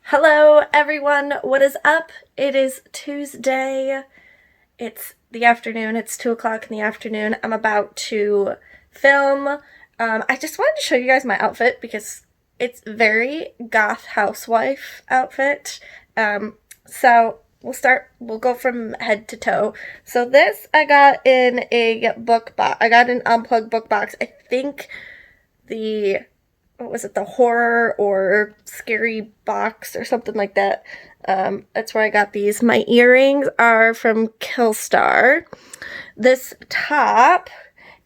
Hello everyone, what is up? It is Tuesday. It's the afternoon, it's 2 o'clock in the afternoon. I'm about to film. I just wanted to show you guys my outfit because it's very goth housewife outfit. So we'll go from head to toe. So this I got in a book box. I got an Unplugged book box. I think what was it, the horror or scary box or something like that. That's where I got these. My earrings are from Killstar. This top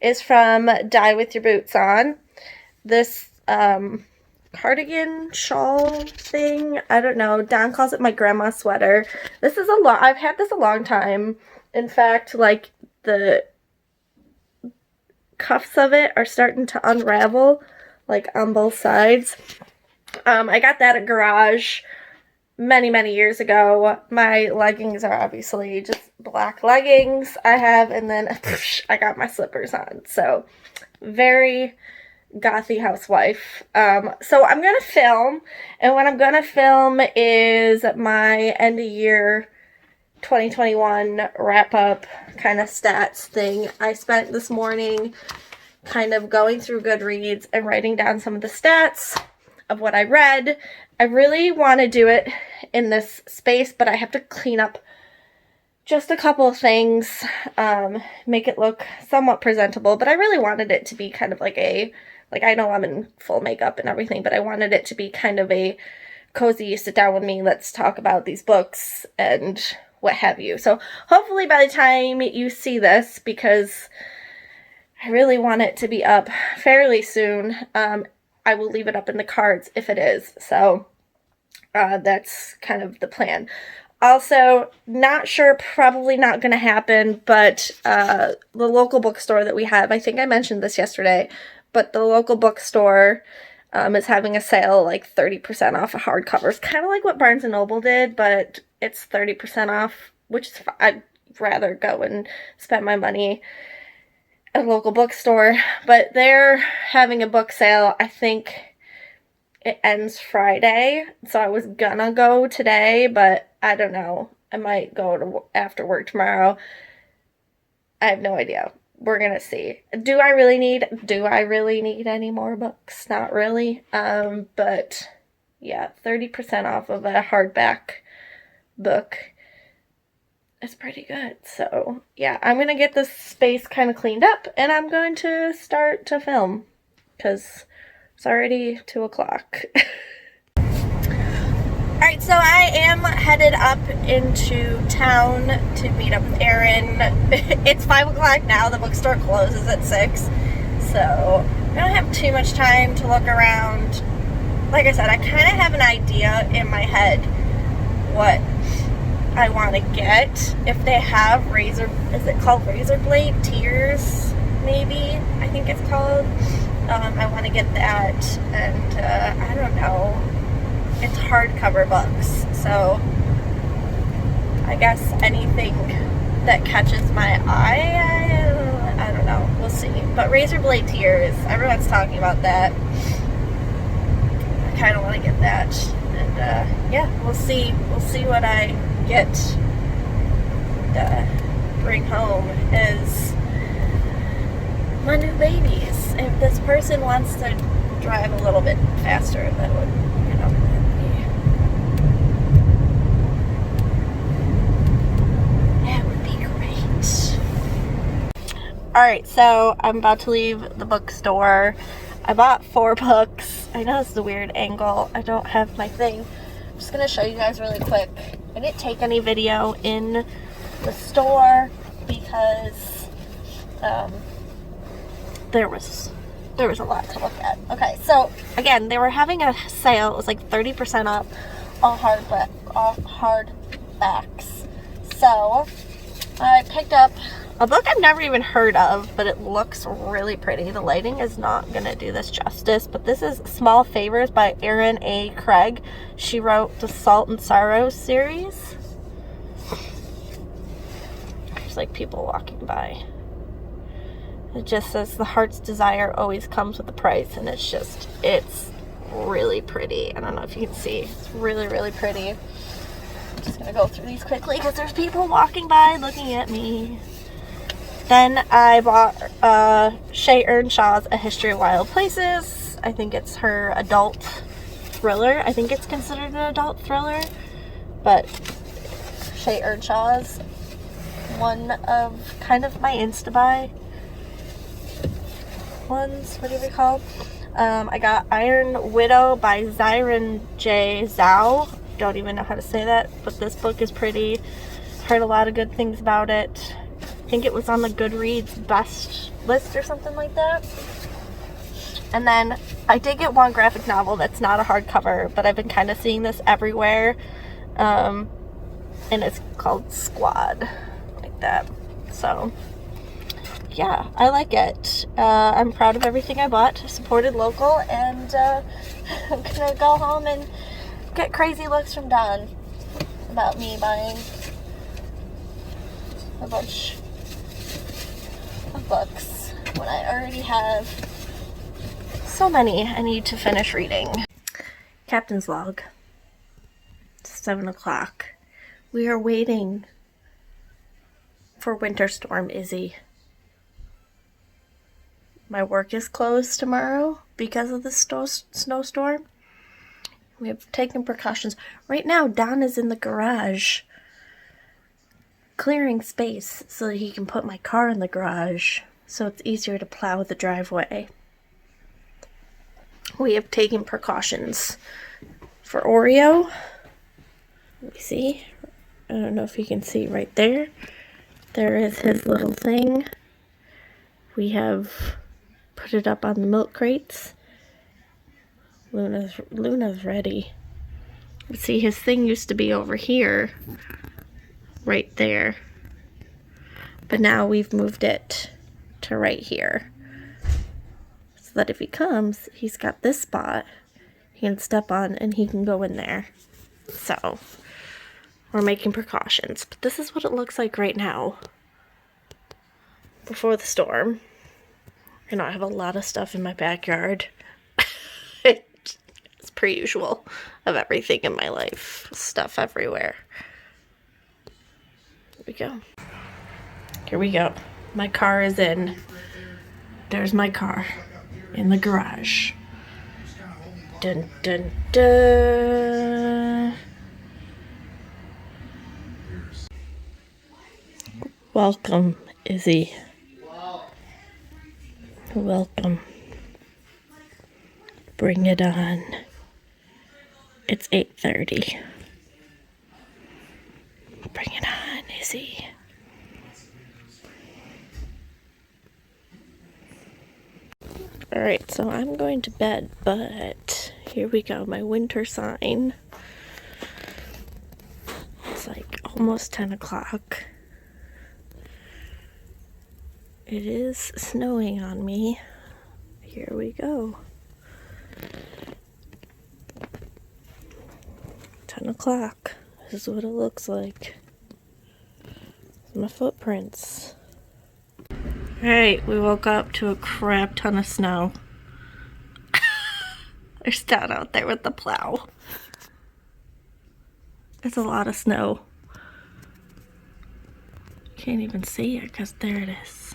is from Die With Your Boots On. This cardigan shawl thing, I don't know. Don calls it my grandma sweater. This is I've had this a long time. In fact, like the cuffs of it are starting to unravel, like on both sides. I got that at Garage many years ago. My leggings are obviously just black leggings I have, and then I got my slippers on. So very gothy housewife. So I'm gonna film, and what I'm gonna film is my end of year 2021 wrap up kind of stats thing. I spent this morning kind of going through Goodreads and writing down some of the stats of what I read. I really want to do it in this space, but I have to clean up just a couple of things, make it look somewhat presentable, but I really wanted it to be kind of like I know I'm in full makeup and everything, but I wanted it to be kind of a cozy sit down with me, let's talk about these books and what have you. So hopefully by the time you see this, because I really want it to be up fairly soon, I will leave it up in the cards if it is. So that's kind of the plan. Also, not sure, probably not going to happen, but the local bookstore that we have, I think I mentioned this yesterday, but the local bookstore is having a sale, like 30% off of hardcovers. Kind of like what Barnes & Noble did, but it's 30% off, which is I'd rather go and spend my money a local bookstore. But they're having a book sale. I think it ends Friday, so I was gonna go today, but I don't know. I might go after work tomorrow. I have no idea. We're gonna see. Do I really need any more books? Not really. But yeah, 30% off of a hardback book. It's pretty good. So yeah, I'm gonna get this space kind of cleaned up, and I'm going to start to film because it's already 2 o'clock. Alright, so I am headed up into town to meet up with Erin. It's 5 o'clock now. The bookstore closes at 6. So I don't have too much time to look around. Like I said, I kind of have an idea in my head what I want to get. If they have is it called Razor Blade Tears, maybe? I think it's called. I want to get that, and I don't know. It's hardcover books, so I guess anything that catches my eye, I don't know. We'll see. But Razor Blade Tears, everyone's talking about that. I kind of want to get that, and yeah, we'll see. We'll see what I get bring home as my new babies. If this person wants to drive a little bit faster, that would, be great. Alright, so I'm about to leave the bookstore. I bought 4 books. I know this is a weird angle. I don't have my thing. I'm just going to show you guys really quick. I didn't take any video in the store because there was a lot to look at. Okay, so again, they were having a sale. It was like 30% off all hardbacks. So I picked up a book I've never even heard of, but it looks really pretty. The lighting is not gonna do this justice, but this is Small Favors by Erin A. Craig. She wrote the Salt and Sorrow series. There's like people walking by. It just says the heart's desire always comes with a price, and it's really pretty. I don't know if you can see. It's really, really pretty. I'm just gonna go through these quickly because there's people walking by looking at me. Then I bought Shea Earnshaw's A History of Wild Places. I think it's her adult thriller. I think it's considered an adult thriller, but Shea Earnshaw's one of kind of my Insta-buy ones. What do we call? I got Iron Widow by Xiran J. Zhao. Don't even know how to say that, but this book is pretty. Heard a lot of good things about it. I think it was on the Goodreads best list or something like that. And then I did get one graphic novel that's not a hardcover, but I've been kind of seeing this everywhere. And it's called Squad, like that. So yeah, I like it. I'm proud of everything I bought. Supported local, and I'm gonna go home and get crazy looks from Don about me buying a bunch of books when I already have so many I need to finish reading. Captain's log. It's 7 o'clock. We are waiting for Winter Storm Izzy. My work is closed tomorrow because of the snowstorm. We have taken precautions. Right now, Don is in the garage clearing space so that he can put my car in the garage so it's easier to plow the driveway. We have taken precautions for Oreo. Let me see. I don't know if you can see right there. There is his little thing. We have put it up on the milk crates. Luna's ready. See, his thing used to be over here, right there. But now we've moved it to right here. So that if he comes, he's got this spot he can step on and he can go in there. So, we're making precautions. But this is what it looks like right now, before the storm. And I have a lot of stuff in my backyard. It's per usual of everything in my life. Stuff everywhere. Here we go. Here we go. My car is in. There's my car in the garage. Dun dun dun. Welcome, Izzy. Welcome. Bring it on. It's 8:30. Bring it on, Izzy. Alright, so I'm going to bed, but here we go. My winter sign. It's like almost 10 o'clock. It is snowing on me. Here we go. 10 o'clock. This is what it looks like. My footprints. Alright, we woke up to a crap ton of snow. There's Dad out there with the plow. It's a lot of snow. Can't even see it because there it is.